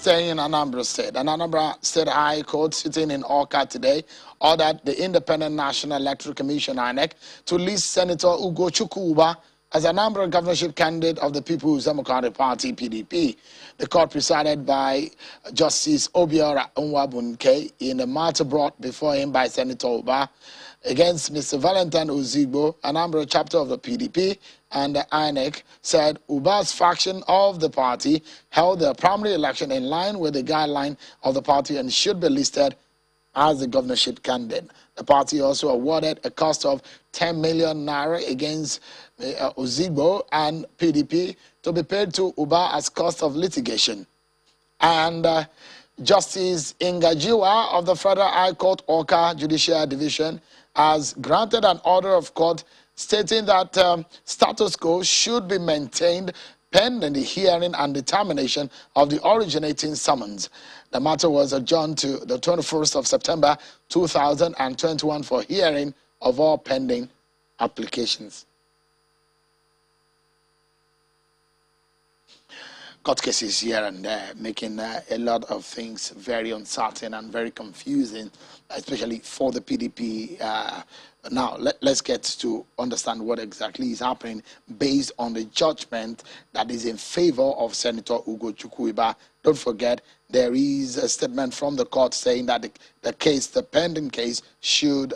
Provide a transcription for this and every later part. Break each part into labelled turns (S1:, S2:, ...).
S1: staying in Anambra State. An Anambra State High Court sitting in Awka today ordered the Independent National Electoral Commission, INEC, to list Senator Uba as Anambra governorship candidate of the People's Democratic Party, PDP. The court presided by Justice Obiora Nwabunke in a matter brought before him by Senator Uba against Mr. Valentine Ozigbo, Anambra chapter of the PDP, and the INEC said Uba's faction of the party held the primary election in line with the guideline of the party and should be listed as the governorship candidate. The party also awarded a cost of 10 million naira against Ozigbo and PDP to be paid to Uba as cost of litigation. And Justice Ngajiwa of the Federal High Court, Awka Judicial Division, has granted an order of court stating that status quo should be maintained pending the hearing and determination of the originating summons. The matter was adjourned to the 21st of September 2021 for hearing of all pending applications. Court cases here and there, making a lot of things very uncertain and very confusing, especially for the PDP. Now, let's get to understand what exactly is happening based on the judgment that is in favor of Senator Uba. Don't forget, there is a statement from the court saying that the pending case, should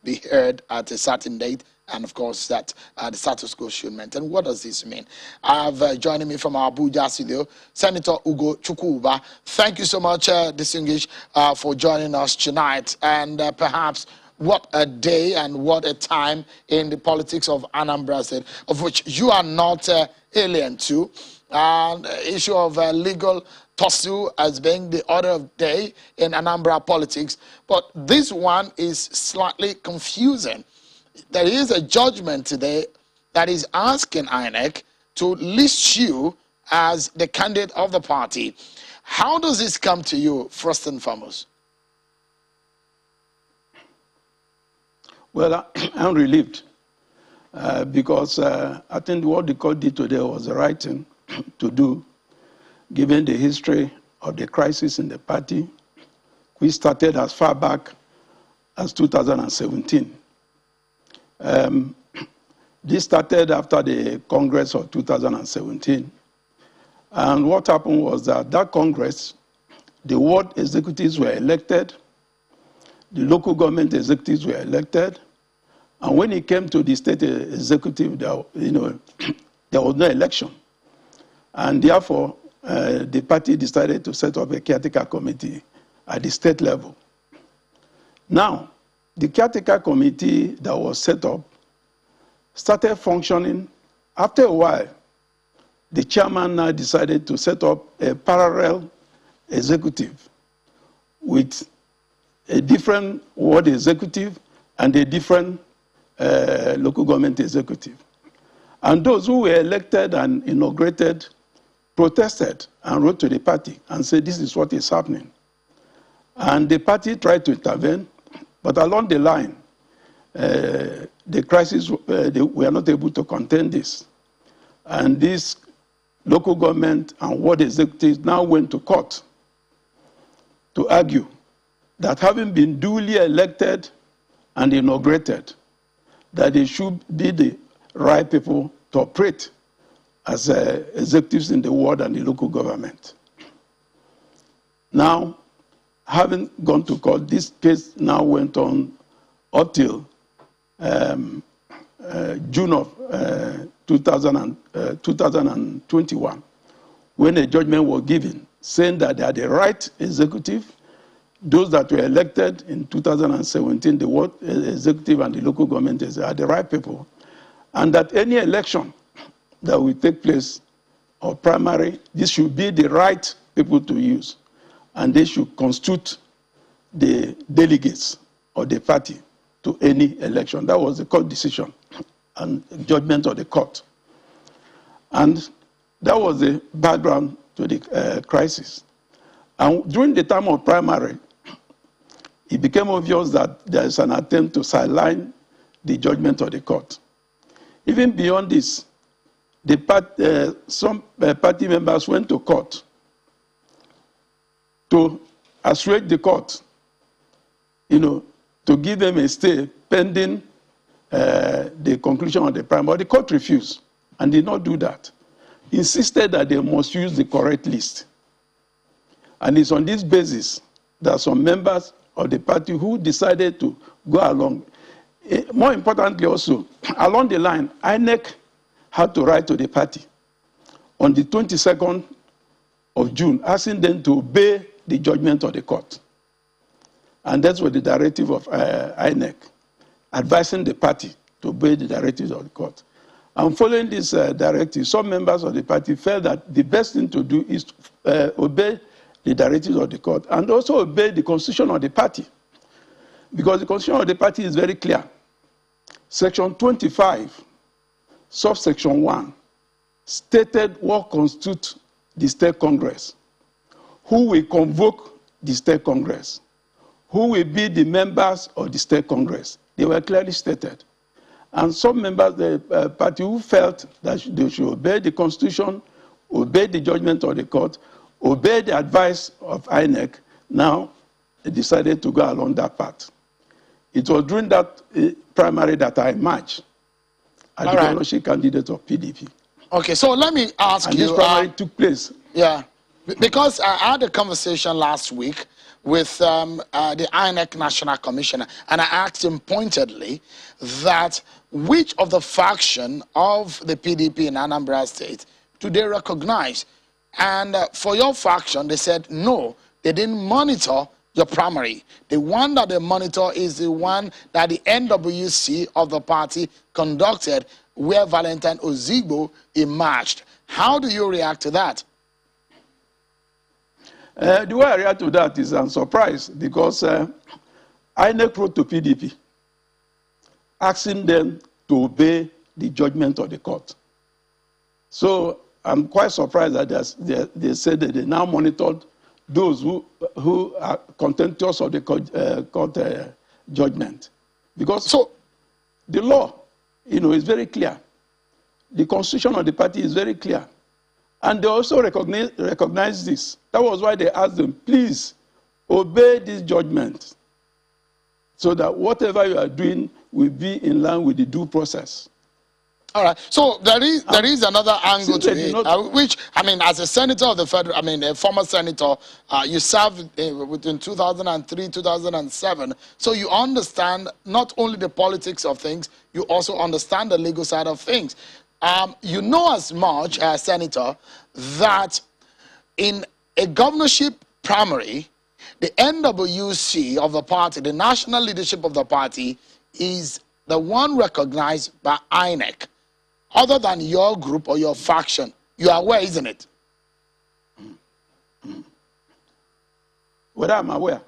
S1: be heard at a certain date, and of course that the status quo should maintain. What does this mean? I have joining me from our Abuja studio, Senator Uba. Thank you so much, distinguished, for joining us tonight. And perhaps what a day and what a time in the politics of Anambra State, of which you are not alien to. And issue of legal tussle as being the order of day in Anambra politics. But this one is slightly confusing. There is a judgment today that is asking INEC to list you as the candidate of the party. How does this come to you, first and foremost?
S2: Well, I'm relieved because I think what the court did today was the right thing to do, given the history of the crisis in the party, which started as far back as 2017. This started after the Congress of 2017. And what happened was that Congress, the ward executives were elected, the local government executives were elected, and when it came to the state executive, there was no election. And therefore, the party decided to set up a caretaker committee at the state level. Now, the caretaker committee that was set up started functioning. After a while, the chairman now decided to set up a parallel executive with a different ward executive and a different local government executive. And those who were elected and inaugurated protested and wrote to the party and said, this is what is happening. And the party tried to intervene, but along the line, the crisis, we were not able to contain this. And this local government and ward executives now went to court to argue that having been duly elected and inaugurated, that they should be the right people to operate as executives in the ward and the local government. Now, having gone to court, this case now went on up till June of 2021, when a judgment was given saying that they are the right executive, those that were elected in 2017, the ward executive and the local government are the right people, and that any election that will take place or primary, this should be the right people to use, and they should constitute the delegates of the party to any election. That was the court decision and judgment of the court. And that was the background to the crisis. And during the time of primary, it became obvious that there is an attempt to sideline the judgment of the court. Even beyond this, some party members went to court to assuage the court, to give them a stay pending the conclusion of the primary. But the court refused and did not do that. Insisted that they must use the correct list. And it's on this basis that some members of the party who decided to go along. More importantly also, along the line, INEC had to write to the party on the 22nd of June, asking them to obey the judgment of the court. And that's what the directive of INEC, advising the party to obey the directives of the court. And following this directive, some members of the party felt that the best thing to do is to obey the directives of the court and also obey the constitution of the party. Because the constitution of the party is very clear. Section 25, subsection 1, stated what constitutes the state congress, who will convoke the state congress, who will be the members of the state congress. They were clearly stated. And some members of the party who felt that they should obey the constitution, obey the judgment of the court, obey the advice of INEC, now they decided to go along that path. It was during that primary that I emerged as the governorship candidate of PDP.
S1: Okay, so let me ask you.
S2: This primary took place.
S1: Yeah, because I had a conversation last week with the INEC National Commissioner, and I asked him pointedly that which of the faction of the PDP in Anambra State do they recognize? And for your faction, they said no, they didn't monitor your primary. The one that they monitor is the one that the NWC of the party conducted, where Valentine Ozigbo emerged. How do you react to that?
S2: The way I react to that is I'm surprised because INEC wrote to PDP asking them to obey the judgment of the court. So I'm quite surprised that they said that they now monitored those who are contemptuous of the court judgment. Because so the law, is very clear. The constitution of the party is very clear. And they also recognize this. That was why they asked them, please obey this judgment so that whatever you are doing will be in line with the due process.
S1: All right. So there is another angle to it, which, I mean, as a senator of the federal, I mean, a former senator, you served between 2003, 2007. So you understand not only the politics of things, you also understand the legal side of things. You know as much as senator that in a governorship primary, the NWC of the party, the national leadership of the party, is the one recognized by INEC, other than your group or your faction. You are aware, isn't it?
S2: Well, I'm aware.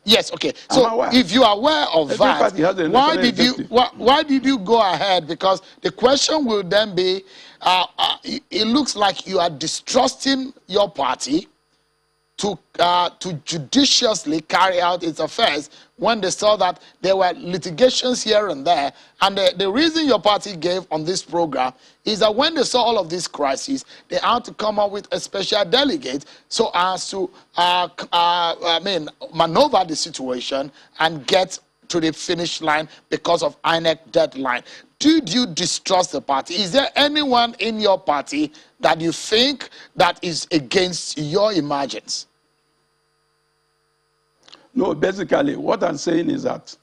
S1: Yes, okay. So if you are aware of that, why did you go ahead? Because the question will then be, it looks like you are distrusting your party to judiciously carry out its affairs when they saw that there were litigations here and there. And the reason your party gave on this program is that when they saw all of these crises, they had to come up with a special delegate so as to maneuver the situation and get to the finish line because of INEC deadline. Did you distrust the party? Is there anyone in your party that you think that is against your emergence?
S2: No, basically, what I'm saying is that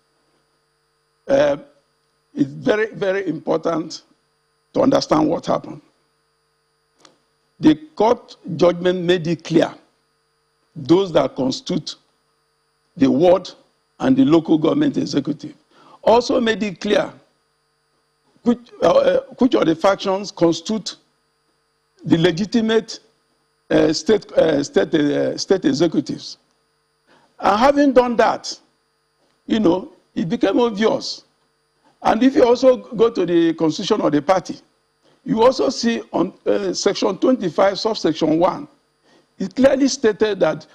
S2: it's very, very important to understand what happened. The court judgment made it clear those that constitute the ward and the local government executive also made it clear which of the factions constitute the legitimate state executives. And having done that, it became obvious. And if you also go to the constitution of the party, you also see on section 25, subsection 1, it clearly stated that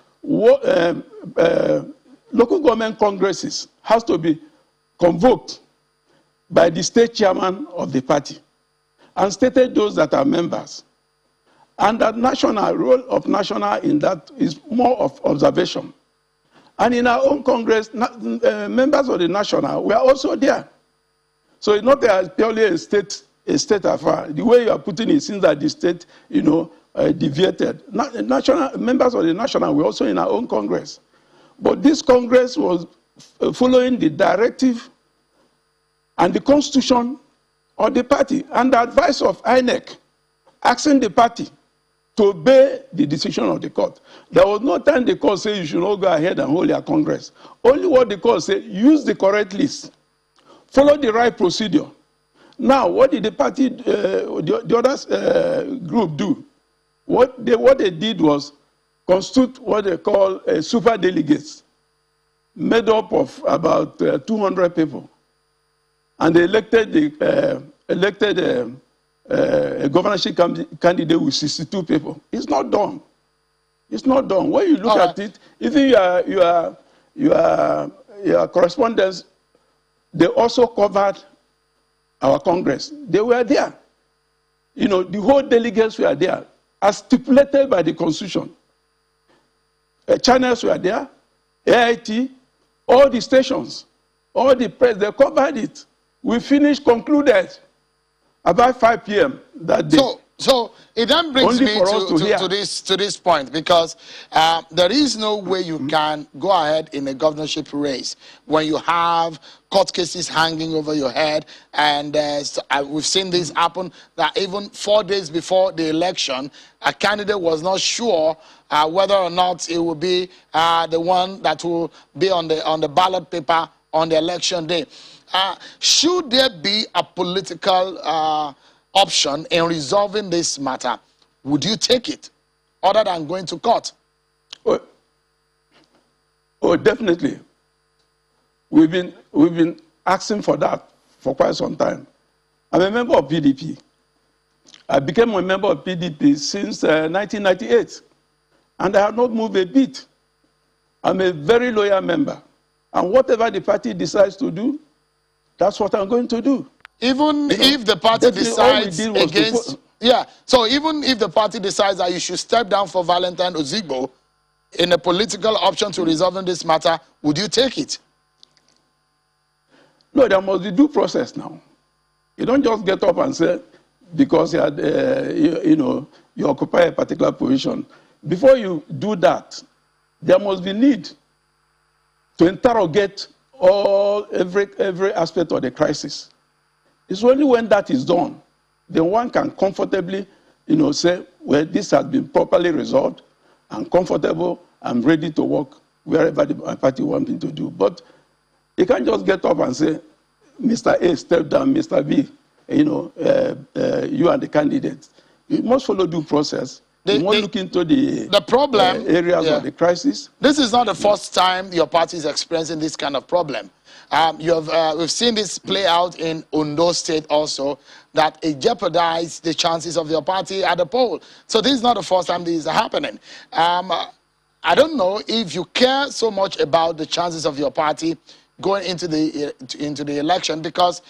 S2: local government congresses has to be convoked by the state chairman of the party and stated those that are members. And that national role of national in that is more of observation. And in our own Congress, members of the national were also there. So it's not purely a state affair. The way you are putting it seems that the state, deviated. National members of the national were also in our own Congress. But this Congress was following the directive and the constitution of the party and the advice of INEC, asking the party to obey the decision of the court. There was no time the court said you should not go ahead and hold your Congress. Only what the court said, use the correct list, follow the right procedure. Now, what did the party, the other group do? What they did was constitute what they call super delegates, made up of about 200 people. And they elected a governorship candidate with 62 people. It's not done. It's not done. When you look at it, even your correspondents, they also covered our Congress. They were there. The whole delegates were there, as stipulated by the Constitution. Channels were there, AIT, all the stations, all the press, they covered it. We finished, concluded about 5 p.m. that day.
S1: So it then brings me to this point, because there is no way you can go ahead in a governorship race when you have court cases hanging over your head. And we've seen this happen, that even 4 days before the election, a candidate was not sure whether or not it will be the one that will be on the ballot paper on the election day. Should there be a political option in resolving this matter? Would you take it, other than going to court?
S2: Oh, definitely. We've been asking for that for quite some time. I'm a member of PDP. I became a member of PDP since 1998, and I have not moved a bit. I'm a very loyal member, and whatever the party decides to do, that's what I'm going to do.
S1: Even if the party decides against... Yeah, so even if the party decides that you should step down for Valentine Ozigbo in a political option to resolving this matter, would you take it?
S2: No, there must be due process now. You don't just get up and say, because you had, you occupy a particular position. Before you do that, there must be need to interrogate every aspect of the crisis. It's only when that is done, then one can comfortably, say, well, this has been properly resolved. I'm comfortable. I'm ready to work wherever the party wants me to do. But you can't just get up and say, Mr. A, step down, Mr. B, you are the candidate. You must follow due process. You must look into the problem areas of the crisis.
S1: This is not the first time your party is experiencing this kind of problem. We've seen this play out in Ondo State also, that it jeopardized the chances of your party at the poll. So this is not the first time this is happening. I don't know if you care so much about the chances of your party going into the election, because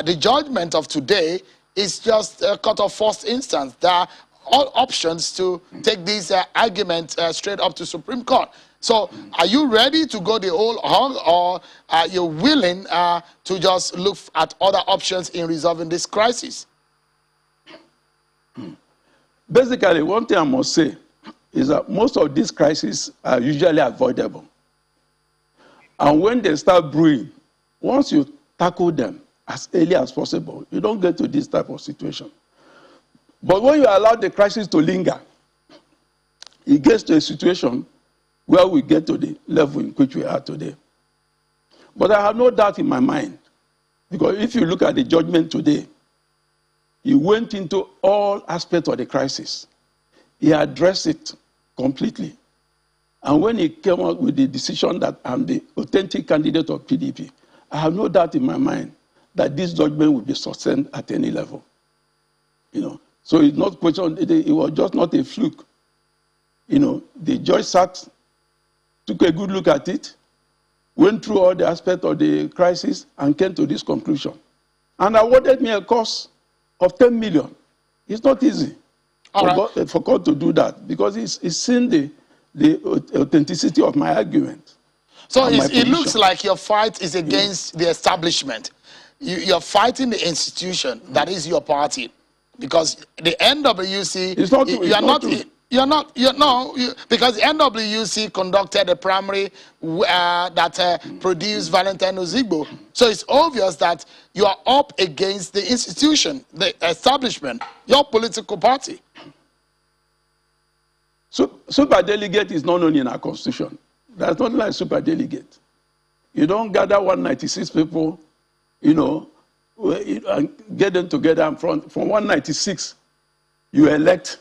S1: the judgment of today is just a cut of first instance. There are all options to take this argument straight up to Supreme Court. So are you ready to go the whole hog, or are you willing to just look at other options in resolving this crisis?
S2: Basically, one thing I must say is that most of these crises are usually avoidable. And when they start brewing, once you tackle them as early as possible, you don't get to this type of situation. But when you allow the crisis to linger, it gets to a situation where we get to the level in which we are today. But I have no doubt in my mind, because if you look at the judgment today, he went into all aspects of the crisis. He addressed it completely. And when he came out with the decision that I'm the authentic candidate of PDP, I have no doubt in my mind that this judgment will be sustained at any level. So it's not question, it was just not a fluke. The judge sat, took a good look at it, went through all the aspects of the crisis, and came to this conclusion. And awarded me a cost of 10 million. It's not easy. forgot to do that because it's seen the authenticity of my argument.
S1: So it looks like your fight is against the establishment. You're fighting the institution that is your party, because the NWC. It's not true. Because the NWC conducted a primary that produced Valentine Ozigbo. So it's obvious that you are up against the institution, the establishment, your political party.
S2: So, super delegate is not known in our constitution. There's nothing like super delegate. You don't gather 196 people, and get them together, and from 196, you elect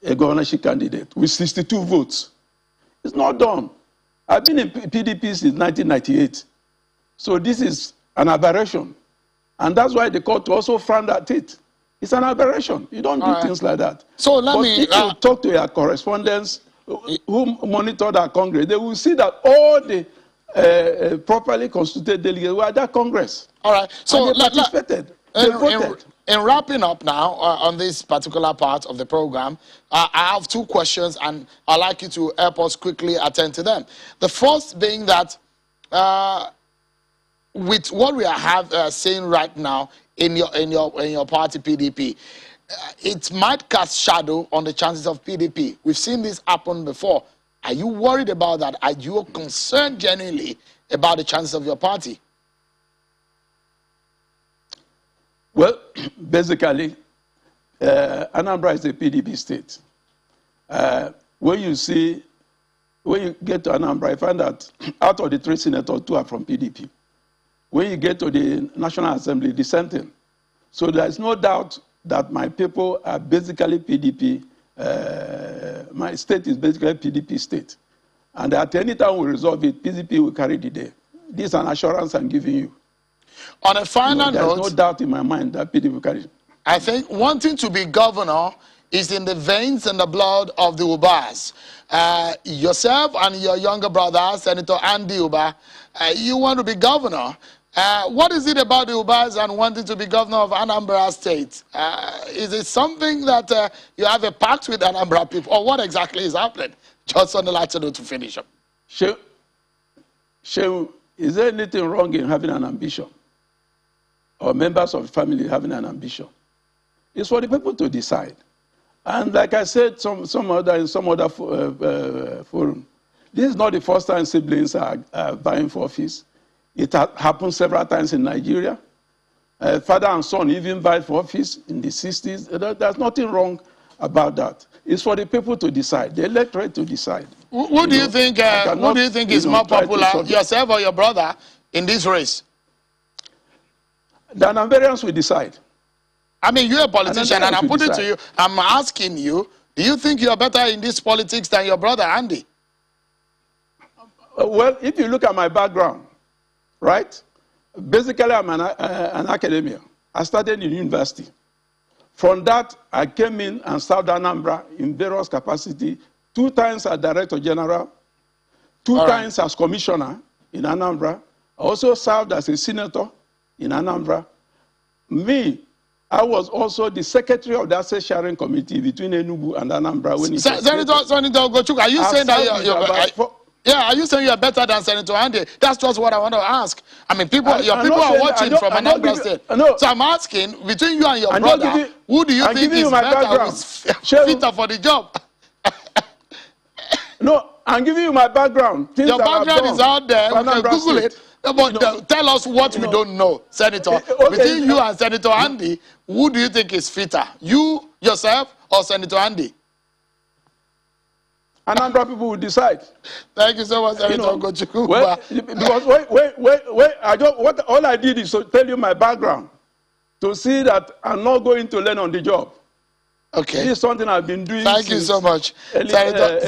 S2: a governorship candidate with 62 votes. It's not done. I've been in PDP since 1998. So this is an aberration. And that's why the court also frowned at it. It's an aberration. You don't do things like that.
S1: So
S2: if you talk to your correspondents who monitored our Congress, they will see that all the properly constituted delegates were at that Congress.
S1: All right. So
S2: they participated. They voted.
S1: In wrapping up now on this particular part of the program, I have two questions, and I'd like you to help us quickly attend to them. The first being that with what we are seeing right now in your party PDP, it might cast shadow on the chances of PDP. We've seen this happen before. Are you worried about that? Are you concerned genuinely about the chances of your party?
S2: Well, basically, Anambra is a PDP state. When you get to Anambra, you find that out of the 3 senators, 2 are from PDP. When you get to the National Assembly, dissenting. So there's no doubt that my people are basically PDP. My state is basically a PDP state. And at any time we resolve it, PDP will carry the day. This is an assurance I'm giving you.
S1: On a final note,
S2: there's no doubt in my mind that PDP will carry it.
S1: I think wanting to be governor is in the veins and the blood of the Ubas. Yourself and your younger brother, Senator Andy Uba, you want to be governor. What is it about the Ubas and wanting to be governor of Anambra State? Is it something that you have a pact with Anambra people, or what exactly is happening? Just on the lighter note to finish up.
S2: Shehu, is there anything wrong in having an ambition? Or members of the family having an ambition? It's for the people to decide. And like I said in some other forum, this is not the first time siblings are vying for office. It happened several times in Nigeria. Father and son even vied for office in the 60s. There's nothing wrong about that. It's for the people to decide, the electorate to decide.
S1: Who do you think is more popular, yourself or your brother, in this race?
S2: The Anambarians will decide.
S1: I mean, you're a politician, and I put it to you, I'm asking you, do you think you're better in this politics than your brother, Andy?
S2: Well, if you look at my background, right? Basically, I'm an academician. I started in university. From that, I came in and served Anambra in various capacities, 2 times as Director General, 2 times as Commissioner in Anambra. I also served as a Senator in Anambra. I was also the Secretary of the Asset Sharing Committee between Enugu and Anambra. When
S1: Senator Ogochukwu, are you saying that are you saying you're better than Senator Andy? That's just what I want to ask. I mean, your people are watching from Anambra State. So I'm asking, between you and your brother, who do you think is better, who's fitter for the job?
S2: No, I'm giving you my background.
S1: Your background is out there. We can Google it. But tell us what we don't know, Senator. Between you and Senator Andy, who do you think is fitter? You, yourself, or Senator Andy?
S2: Anambra people will decide.
S1: Thank you so much, Senator Ogochukwu.
S2: Because all I did is to tell you my background, to see that I'm not going to learn on the job.
S1: Okay.
S2: This is something I've been doing.
S1: Thank you so much, Senator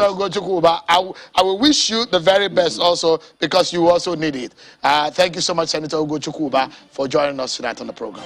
S1: Ogochukwu. I will wish you the very best also, because you also need it. Thank you so much, Senator Ogochukwu, for joining us tonight on the program.